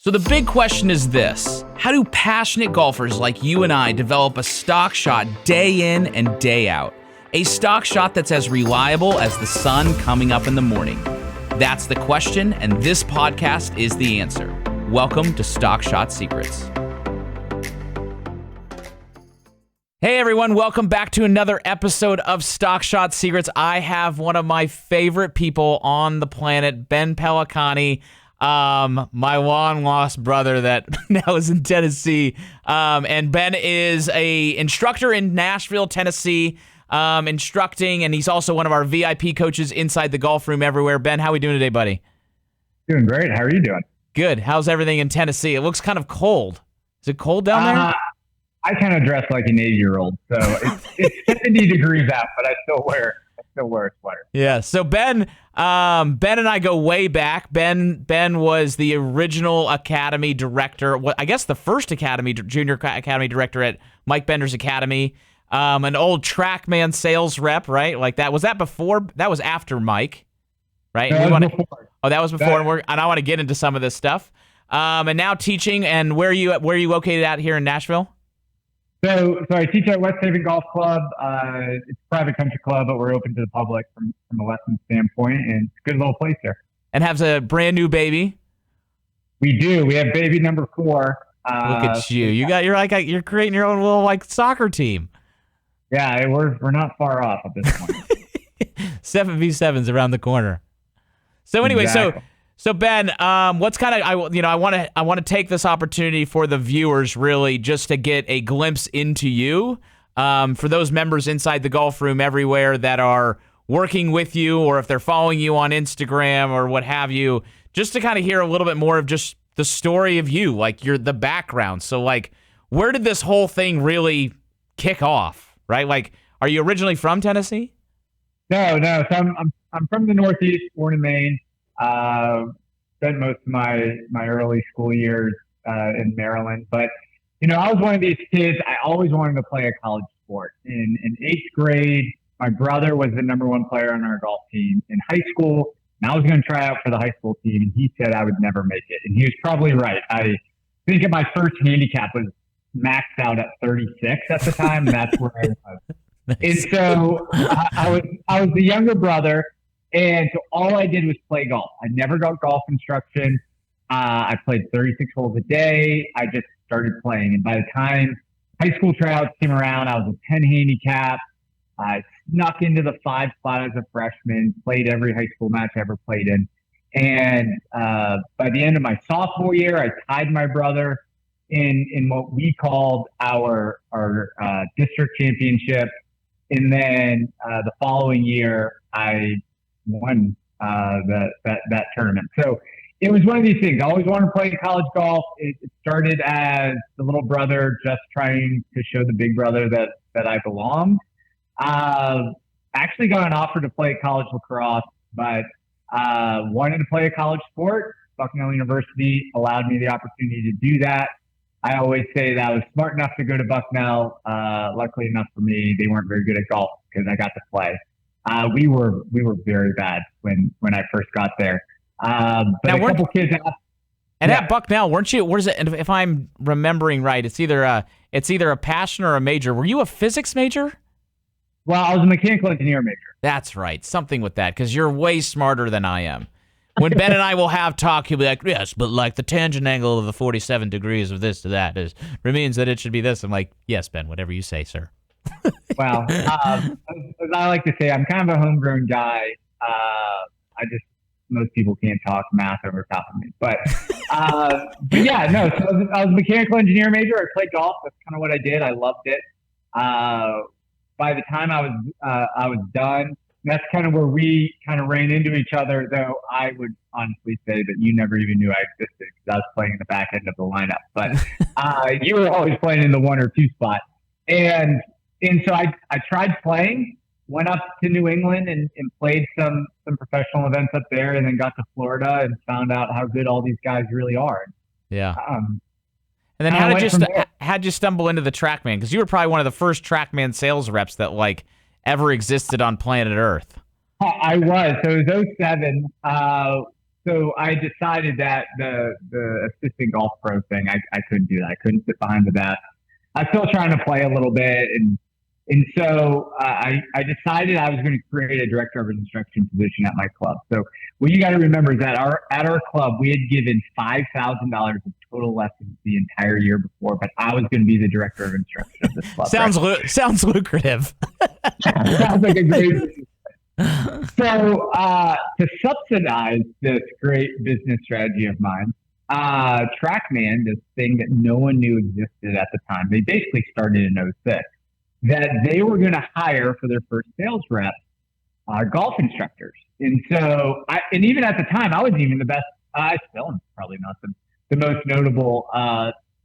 So the big question is this: how do passionate golfers like you and I develop a stock shot day in and day out? A stock shot that's as reliable as the sun coming up in the morning. That's the question, and this podcast is the answer. Welcome to Stock Shot Secrets. Hey everyone, welcome back to another episode of Stock Shot Secrets. I have one of my favorite people on the planet, Ben Pellicani. My long-lost brother that now is in Tennessee. And Ben is a instructor in Nashville, Tennessee, instructing, and he's also one of our VIP coaches inside the golf room everywhere. Ben, how are we doing today, buddy? Doing great. How are you doing? Good. How's everything in Tennessee? It looks kind of cold. Is it cold down there? I kind of dress like an 80-year-old, so it's 70 degrees out, but I still wear a sweater. Yeah. So Ben and I go way back. Ben was the original academy director. I guess the first junior academy director at Mike Bender's Academy. An old Trackman sales rep, right? Like that. Was that before? That was after Mike, right? No, that was before. Oh, that was before. And I want to get into some of this stuff. And now teaching. And where are you located at here in Nashville? So I teach at West Haven Golf Club. It's a private country club, but we're open to the public from a lesson standpoint, and it's a good little place there. And has a brand new baby. We do. We have baby number 4. Look at you. You're creating your own little soccer team. Yeah, we're not far off at this point. 7v7's around the corner. So anyway, Exactly. So Ben, what's kind of I want to take this opportunity for the viewers really just to get a glimpse into you, for those members inside the golf room everywhere that are working with you, or if they're following you on Instagram or what have you, just to kind of hear a little bit more of just the story of you, the background. So where did this whole thing really kick off, right? Are you originally from Tennessee? No. So I'm from the Northeast, born in Maine. Spent most of my early school years in Maryland, but I was one of these kids. I always wanted to play a college sport. In 8th grade, my brother was the number 1 player on our golf team. In high school, and I was going to try out for the high school team, and he said I would never make it, and he was probably right. I think my first handicap was maxed out at 36 at the time, and that's where I was. Nice. And so I was the younger brother. And so all I did was play golf. I never got golf instruction. I played 36 holes a day. I just started playing. And by the time high school tryouts came around, I was a 10 handicap. I snuck into the 5 spot as a freshman, played every high school match I ever played in. And by the end of my sophomore year, I tied my brother in what we called our district championship. And then the following year, I won that tournament. So it was one of these things. I always wanted to play college golf. It started as the little brother just trying to show the big brother that I belonged. Actually got an offer to play college lacrosse, but wanted to play a college sport. Bucknell University allowed me the opportunity to do that. I always say that I was smart enough to go to Bucknell. Luckily enough for me, they weren't very good at golf because I got to play. We were very bad when I first got there. But now, a couple kids asked, at Bucknell, weren't you? What is it? If I'm remembering right, it's either a passion or a major. Were you a physics major? Well, I was a mechanical engineer major. That's right, something with that, because you're way smarter than I am. When Ben and I will have talk, he'll be like, "Yes, but the tangent angle of the 47 degrees of this to that means that it should be this." I'm like, "Yes, Ben, whatever you say, sir." Well, as I like to say, I'm kind of a homegrown guy. Most people can't talk math over top of me. But yeah, no. So I was a mechanical engineer major. I played golf. That's kind of what I did. I loved it. By the time I was done, that's kind of where we kind of ran into each other. Though I would honestly say that you never even knew I existed because I was playing in the back end of the lineup. But you were always playing in the 1 or 2 spot. And so I tried playing, went up to New England and played some professional events up there, and then got to Florida and found out how good all these guys really are. Yeah. And then how'd you stumble into the Trackman? Because you were probably one of the first Trackman sales reps that ever existed on planet Earth. I was. So it was 2007. So I decided that the assistant golf pro thing, I couldn't do that. I couldn't sit behind the bat. I was still trying to play a little bit, and so I decided I was going to create a director of instruction position at my club. So what you got to remember is that at our club we had given $5,000 of total lessons the entire year before, but I was going to be the director of instruction of this club. Sounds lucrative. Sounds like a great. So to subsidize this great business strategy of mine, Trackman, this thing that no one knew existed at the time, they basically started in '06, that they were going to hire for their first sales rep golf instructors. And so, and even at the time, I wasn't even the best. I still am probably not the most notable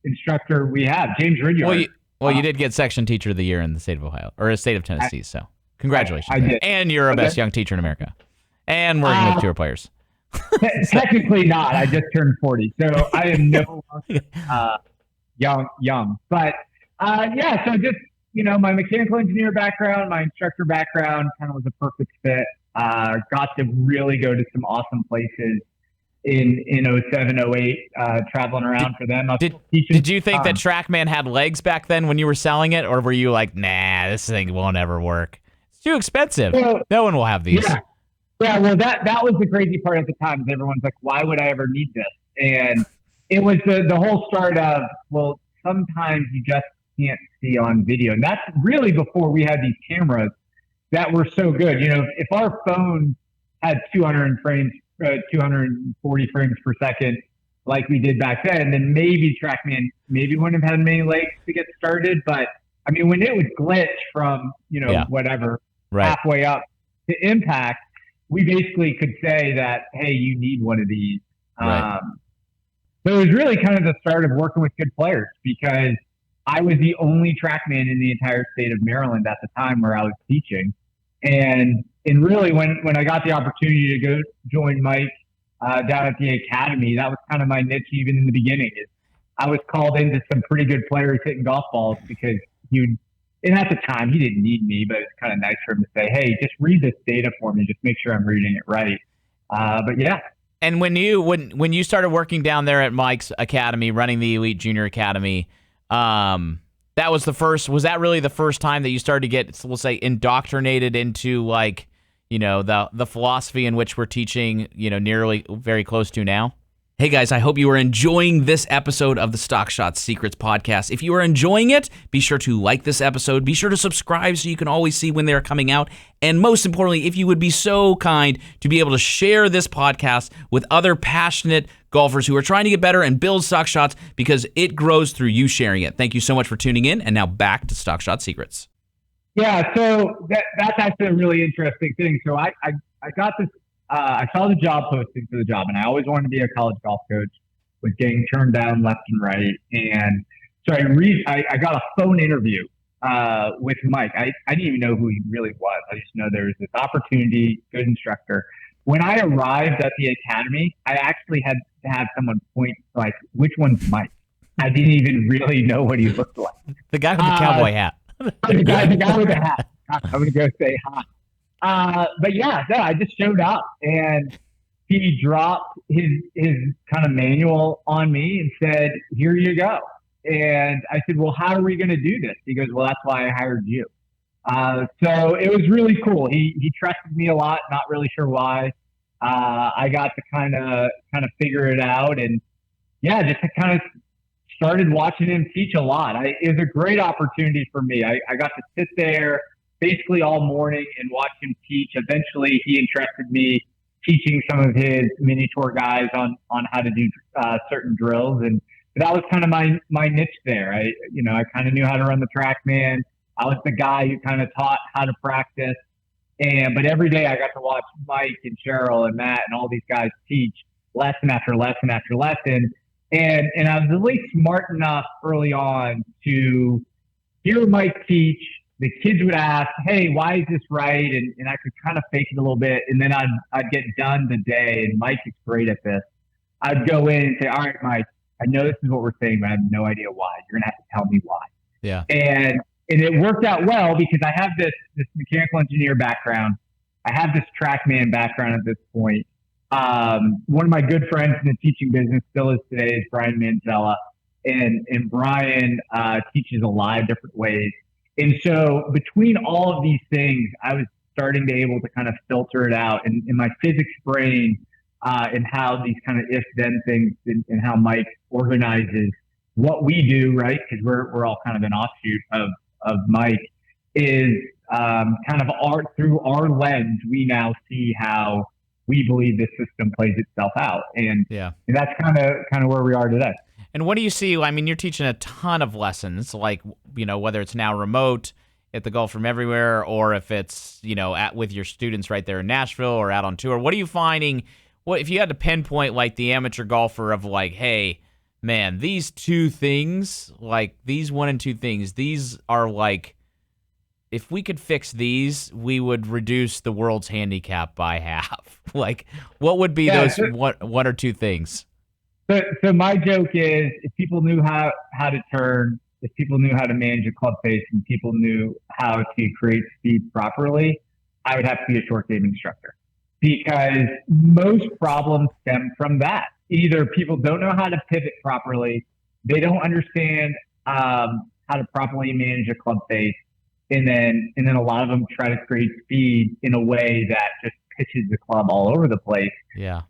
instructor we have. James Ridyard. Well, you did get section teacher of the year in the state of Ohio or the state of Tennessee. So congratulations. I did. And you're a best young teacher in America. And working with tour players. Technically not. I just turned 40, so I am no longer young. But yeah, so just my mechanical engineer background, my instructor background, kind of was a perfect fit. Got to really go to some awesome places in '07, '08, traveling around for them. Did you think that Trackman had legs back then when you were selling it, or were you like, nah, this thing won't ever work? It's too expensive. Well, no one will have these. Yeah, well, that was the crazy part at the time. Is everyone's like, why would I ever need this? And it was the whole start of, well, sometimes you just can't see on video. And that's really before we had these cameras that were so good. If our phone had 240 frames per second like we did back then maybe Trackman wouldn't have had many legs to get started. But I mean, when it would glitch from, whatever, halfway up to impact, we basically could say that, hey, you need one of these. Right. So it was really kind of the start of working with good players, because I was the only Trackman in the entire state of Maryland at the time where I was teaching. And really, when I got the opportunity to go join Mike down at the academy, that was kind of my niche even in the beginning. I was called into some pretty good players hitting golf balls because and at the time, he didn't need me, but it's kind of nice for him to say, hey, just read this data for me. Just make sure I'm reading it right. But yeah. And when you started working down there at Mike's academy, running the Elite Junior Academy, was that really the first time that you started to get, we'll say, indoctrinated into the philosophy in which we're teaching, nearly very close to now? Hey guys, I hope you are enjoying this episode of the Stock Shot Secrets podcast. If you are enjoying it, be sure to like this episode. Be sure to subscribe so you can always see when they're coming out. And most importantly, if you would be so kind to be able to share this podcast with other passionate golfers who are trying to get better and build stock shots, because it grows through you sharing it. Thank you so much for tuning in. And now back to Stock Shot Secrets. Yeah, so that's actually a really interesting thing. So I got this. I saw the job posting for the job, and I always wanted to be a college golf coach. Was getting turned down left and right, and so I got a phone interview with Mike. I didn't even know who he really was. I just know there was this opportunity, good instructor. When I arrived at the academy, I actually had to have someone point like, which one's Mike? I didn't even really know what he looked like. The guy with the cowboy hat. the guy with the hat. I'm gonna go say hi. But yeah, no, I just showed up, and he dropped his kind of manual on me and said, here you go. And I said, well, how are we going to do this? He goes, well, that's why I hired you. So it was really cool. He trusted me a lot, not really sure why. I got to kind of figure it out, and yeah, just kind of started watching him teach a lot. It was a great opportunity for me. I got to sit there basically all morning and watch him teach. Eventually, he entrusted me teaching some of his mini tour guys on how to do certain drills, and that was kind of my niche there. I kind of knew how to run the Trackman. I was the guy who kind of taught how to practice, but every day I got to watch Mike and Cheryl and Matt and all these guys teach lesson after lesson after lesson, and I was at least smart enough early on to hear Mike teach. The kids would ask, hey, why is this right? And I could kind of fake it a little bit. And then I'd get done the day, and Mike is great at this. I'd go in and say, all right, Mike, I know this is what we're saying, but I have no idea why. You're going to have to tell me why. Yeah. And it worked out well because I have this mechanical engineer background. I have this Trackman background at this point. One of my good friends in the teaching business still is today is Brian Manzella. And Brian teaches a lot of different ways. And so between all of these things, I was starting to able to kind of filter it out in my physics brain and how these kind of if then things and how Mike organizes what we do, right? Because we're all kind of an offshoot of Mike is kind of through our lens, we now see how we believe this system plays itself out. And that's kind of where we are today. And what do you see? I mean, you're teaching a ton of lessons, like, whether it's now remote at the Golf Room Everywhere, or if it's, with your students right there in Nashville or out on tour. What are you finding? What if you had to pinpoint like the amateur golfer of like, hey, man, these two things, like these one and two things, these are like, if we could fix these, we would reduce the world's handicap by half. Like, what would be those one or two things? So my joke is, if people knew how to turn, if people knew how to manage a club face, and people knew how to create speed properly, I would have to be a short game instructor, because most problems stem from that. Either people don't know how to pivot properly, they don't understand how to properly manage a club face, and then a lot of them try to create speed in a way that just pitches the club all over the place. Yeah.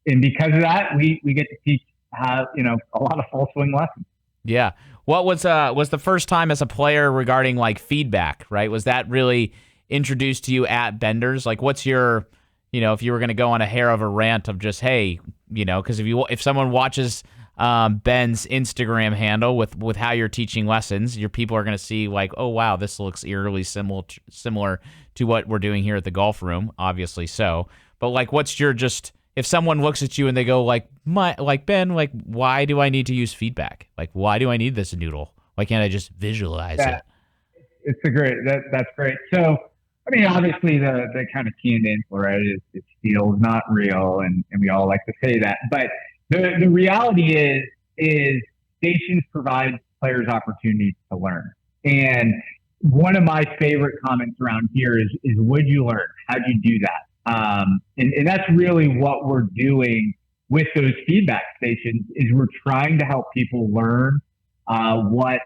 And because of that, we get to teach how, a lot of full swing lessons. Yeah. What was the first time as a player regarding like feedback, right? Was that really introduced to you at Benders? Like, what's your, if you were going to go on a hair of a rant of just, hey, because if someone watches Ben's Instagram handle with how you're teaching lessons, your people are going to see like, oh wow, this looks eerily similar to what we're doing here at the Golf Room, obviously so. But like, what's your just, if someone looks at you and they go like Ben, like, why do I need to use feedback? Like, why do I need this noodle? Why can't I just visualize it? It's that's great. So, I mean, obviously the kind of key and answer, right, is feel is not real, and we all like to say that. But the reality is stations provide players opportunities to learn. And one of my favorite comments around here is would you learn? How'd you do that? And that's really what we're doing with those feedback stations, is we're trying to help people learn what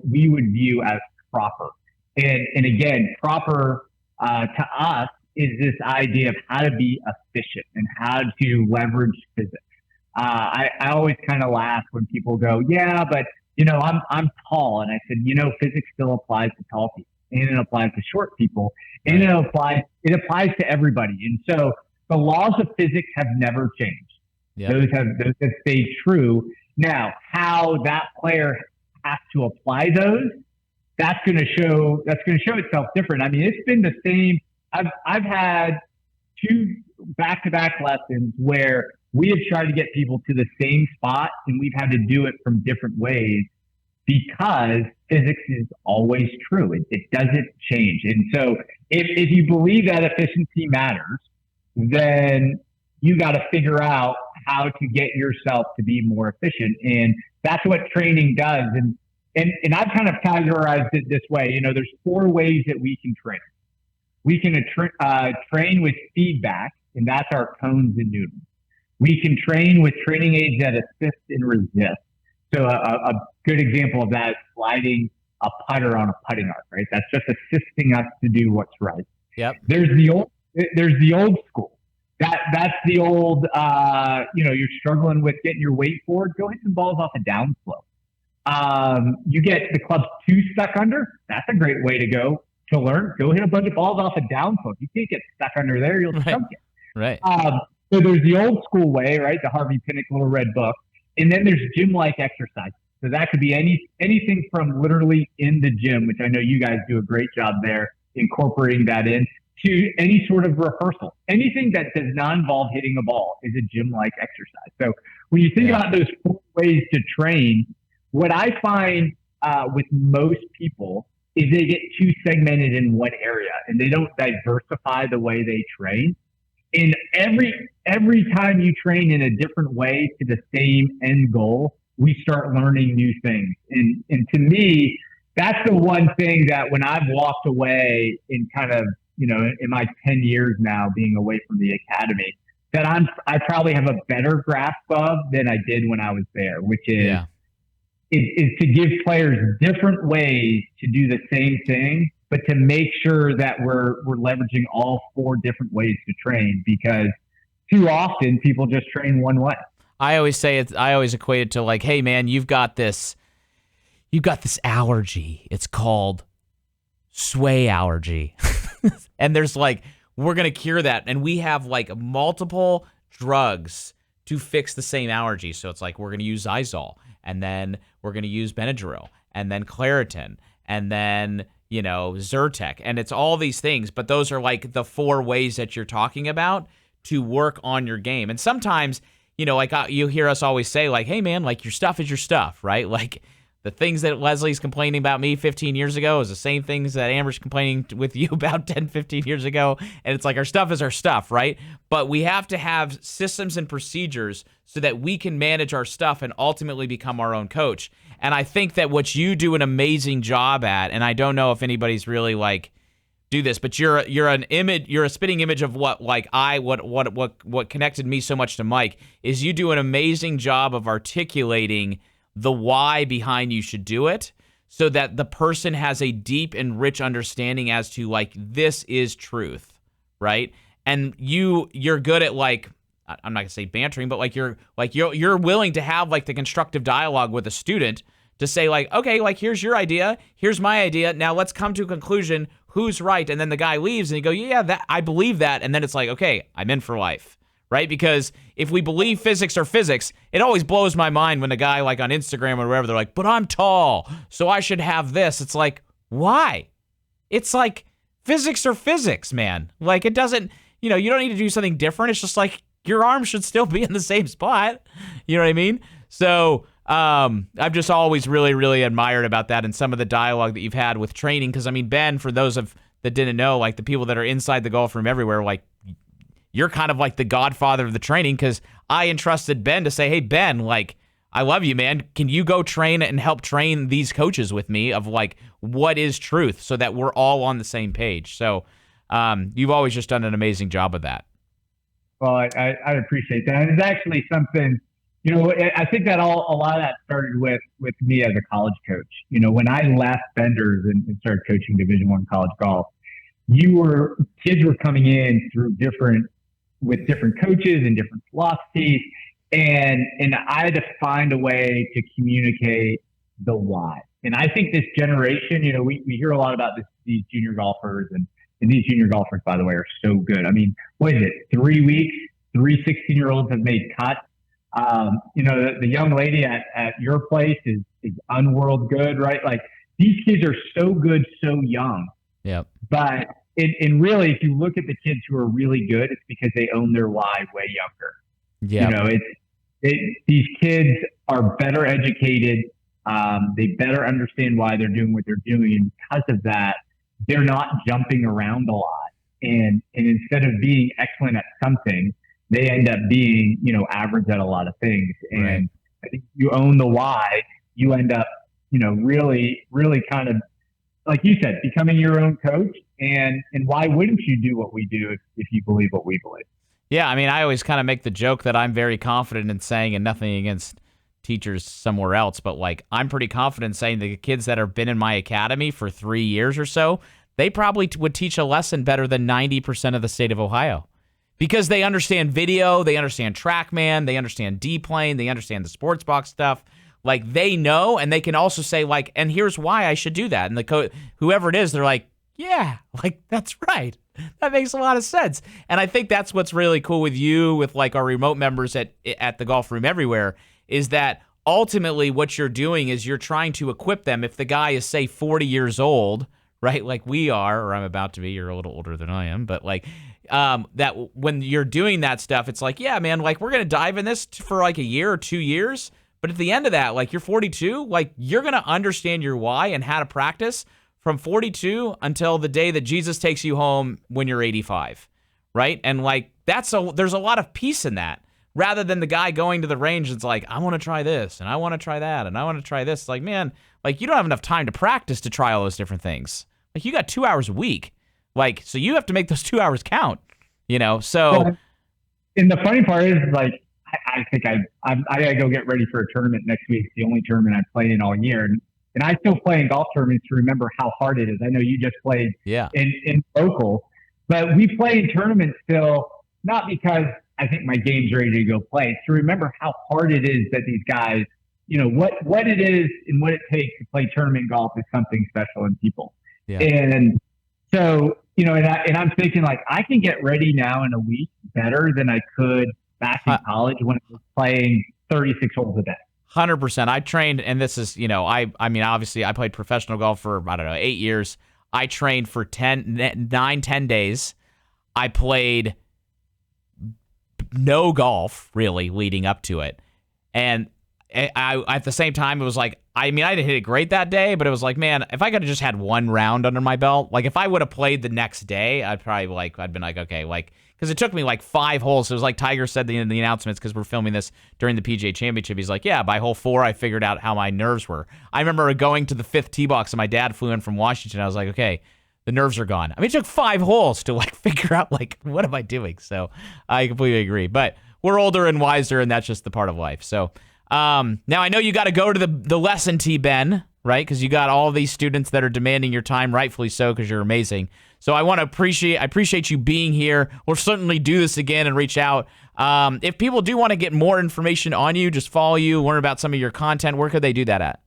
we would view as proper. And again, proper to us is this idea of how to be efficient and how to leverage physics. I always kind of laugh when people go, yeah, but I'm tall, and I said, physics still applies to tall people, and it applies to short people, and it applies to everybody. And so the laws of physics have never changed. Yep. Those have stayed true. Now, how that player has to apply those, that's going to show itself different. I mean, it's been the same. I've had 2 back-to-back lessons where we have tried to get people to the same spot, and we've had to do it from different ways, because physics is always true. It doesn't change. And so if you believe that efficiency matters, then you got to figure out how to get yourself to be more efficient. And that's what training does. And I've kind of categorized it this way. There's 4 ways that we can train. We can train with feedback, and that's our cones and noodles. We can train with training aids that assist and resist. So a good example of that is sliding a putter on a putting arc, right? That's just assisting us to do what's right. Yep. There's the old school. That's the old, you're struggling with getting your weight forward. Go hit some balls off a downslope. You get the clubs too stuck under. That's a great way to go to learn. Go hit a bunch of balls off a downslope. You can't get stuck under there. You'll chunk it. Right. So there's the old school way, right? The Harvey Pinnock Little Red Book. And then there's gym-like exercise. So that could be anything from literally in the gym, which I know you guys do a great job there incorporating that in, to any sort of rehearsal. Anything that does not involve hitting a ball is a gym-like exercise. So when you think about those 4 ways to train, what I find with most people is they get too segmented in one area, and they don't diversify the way they train. And every time you train in a different way to the same end goal, we start learning new things. And to me, that's the one thing that when I've walked away in kind of, in my 10 years now being away from the academy, that I probably have a better grasp of than I did when I was there, which Yeah. is to give players different ways to do the same thing, but to make sure that we're leveraging all four different ways to train, because too often people just train one way. I always say it. I always equate it to like, hey man, you've got this allergy. It's called sway allergy, and there's like, we're gonna cure that, and we have like multiple drugs to fix the same allergy. So it's like we're gonna use Zysol, and then we're gonna use Benadryl, and then Claritin, and then Zyrtec, and it's all these things. But those are like the four ways that you're talking about to work on your game. And sometimes, like you hear us always say, like, hey man, like your stuff is your stuff, right? Like the things that Leslie's complaining about me 15 years ago is the same things that Amber's complaining with you about 10, 15 years ago. And it's like our stuff is our stuff, right? But we have to have systems and procedures so that we can manage our stuff and ultimately become our own coach. And I think that what you do an amazing job at, and I don't know if anybody's really like do this, but you're a spitting image of what connected me so much to Mike is you do an amazing job of articulating the why behind you should do it, so that the person has a deep and rich understanding as to like, this is truth, right? And you're good at like, I'm not gonna say bantering, but like you're willing to have like the constructive dialogue with a student to say like, okay, like here's your idea, here's my idea, now let's come to a conclusion, who's right? And then the guy leaves and you go, yeah, that I believe that, and then it's like, okay, I'm in for life. Right? Because if we believe physics are physics, it always blows my mind when a guy like on Instagram or wherever, they're like, but I'm tall, so I should have this. It's like, why? It's like physics are physics, man. Like it doesn't, you don't need to do something different. It's just like your arm should still be in the same spot. You know what I mean? So I've just always really, really admired about that and some of the dialogue that you've had with training. Because I mean, Ben, for those that didn't know, like the people that are inside the golf room everywhere, like you're kind of like the godfather of the training, because I entrusted Ben to say, hey, Ben, like, I love you, man. Can you go train and help train these coaches with me of like, what is truth, so that we're all on the same page? So you've always just done an amazing job of that. Well, I appreciate that. And it's actually something, I think that a lot of that started with me as a college coach. When I left Benders and started coaching Division I college golf, kids were coming in through with different coaches and different philosophies. And I had to find a way to communicate the why. And I think this generation, we hear a lot about these junior golfers, and these junior golfers, by the way, are so good. I mean, what is it? 3 weeks, 3 16-year-olds have made cuts. The young lady at your place is unworld good, right? Like these kids are so good, so young. Yep. But and really, if you look at the kids who are really good, it's because they own their why way younger. Yeah. These kids are better educated. They better understand why they're doing what they're doing. And because of that, they're not jumping around a lot. And instead of being excellent at something, they end up being, average at a lot of things. And right. I think you own the why, you end up, really, really kind of, like you said, becoming your own coach. And why wouldn't you do what we do if you believe what we believe? Yeah, I mean, I always kind of make the joke that I'm very confident in saying, and nothing against teachers somewhere else, but like I'm pretty confident in saying the kids that have been in my academy for 3 years or so, they probably would teach a lesson better than 90% of the state of Ohio. Because they understand video, they understand Trackman, they understand D-Plane, they understand the sports box stuff. Like they know, and they can also say like, and here's why I should do that. And whoever it is, they're like, yeah, like that's right. That makes a lot of sense. And I think that's what's really cool with you, with like our remote members at the Golf Room Everywhere, is that ultimately what you're doing is you're trying to equip them. If the guy is, say, 40 years old, right, like we are, or I'm about to be, you're a little older than I am, but like that when you're doing that stuff, it's like, yeah, man, like we're going to dive in this for like a year or 2 years. But at the end of that, like you're 42, like you're going to understand your why and how to practice from 42 until the day that Jesus takes you home when you're 85, right? And like there's a lot of peace in that, rather than the guy going to the range. It's like, I want to try this and I want to try that and I want to try this. Like, man, like you don't have enough time to practice to try all those different things. Like you got 2 hours a week, like, so you have to make those 2 hours count, so. and the funny part is, like, I think I gotta go get ready for a tournament next week. It's the only tournament I play in all year, and I still play in golf tournaments to remember how hard it is. I know you just played in local, but we play in tournaments still, not because I think my game's ready to go play. It's to remember how hard it is that these guys, what it is and what it takes to play tournament golf is something special in people. Yeah. And so, and I'm thinking, like, I can get ready now in a week better than I could back in college when I was playing 36 holes a day. 100%. I trained, and this is, I mean, obviously I played professional golf for, 8 years. I trained for 10 days. I played no golf really leading up to it. And I at the same time, it was like, I mean, I didn't hit it great that day, but it was like, man, if I could have just had one round under my belt, like if I would have played the next day, I'd been like, okay, like, because it took me like 5 holes. So it was like Tiger said in the announcements, because we're filming this during the PGA Championship. He's like, yeah, by hole 4, I figured out how my nerves were. I remember going to the 5th tee box, and my dad flew in from Washington. I was like, okay, the nerves are gone. I mean, it took 5 holes to like figure out, like, what am I doing? So I completely agree. But we're older and wiser, and that's just the part of life. So now I know you got to go to the lesson tee, Ben, right? Because you got all these students that are demanding your time, rightfully so, because you're amazing. So I appreciate you being here. We'll certainly do this again and reach out. If people do want to get more information on you, just follow you, learn about some of your content, where could they do that at?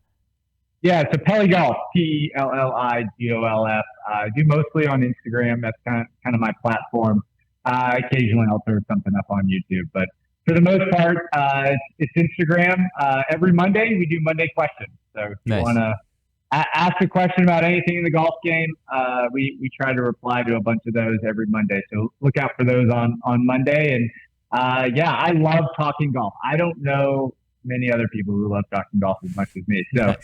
Yeah, it's a Pelli Golf, PELLIGOLF. I do mostly on Instagram. That's kind of my platform. Occasionally I'll throw something up on YouTube, but for the most part, it's Instagram. Every Monday we do Monday questions. So if you want to ask a question about anything in the golf game, we try to reply to a bunch of those every Monday. So look out for those on Monday. And I love talking golf. I don't know many other people who love talking golf as much as me. So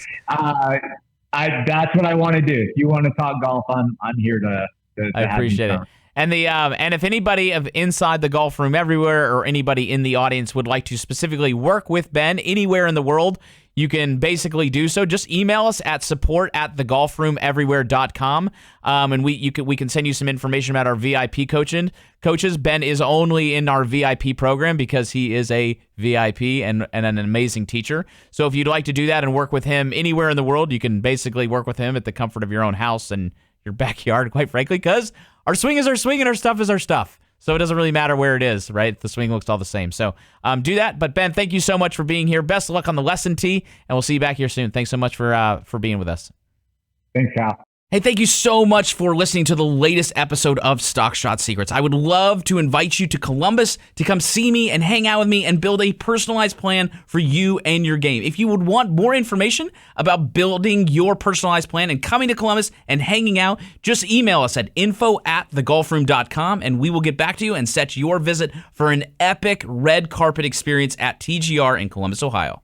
that's what I want to do. If you want to talk golf, I'm here to I appreciate it. And and if anybody of Inside the Golf Room Everywhere or anybody in the audience would like to specifically work with Ben anywhere in the world, you can basically do so. Just email us at support@thegolfroomeverywhere.com, and we can send you some information about our VIP coaches. Ben is only in our VIP program because he is a VIP and an amazing teacher. So if you'd like to do that and work with him anywhere in the world, you can basically work with him at the comfort of your own house and your backyard, quite frankly, because our swing is our swing and our stuff is our stuff. So it doesn't really matter where it is, right? The swing looks all the same. So do that. But Ben, thank you so much for being here. Best of luck on the lesson tee, and we'll see you back here soon. Thanks so much for being with us. Thanks, Cal. Hey, thank you so much for listening to the latest episode of Stock Shot Secrets. I would love to invite you to Columbus to come see me and hang out with me and build a personalized plan for you and your game. If you would want more information about building your personalized plan and coming to Columbus and hanging out, just email us at info@thegolfroom.com and we will get back to you and set your visit for an epic red carpet experience at TGR in Columbus, Ohio.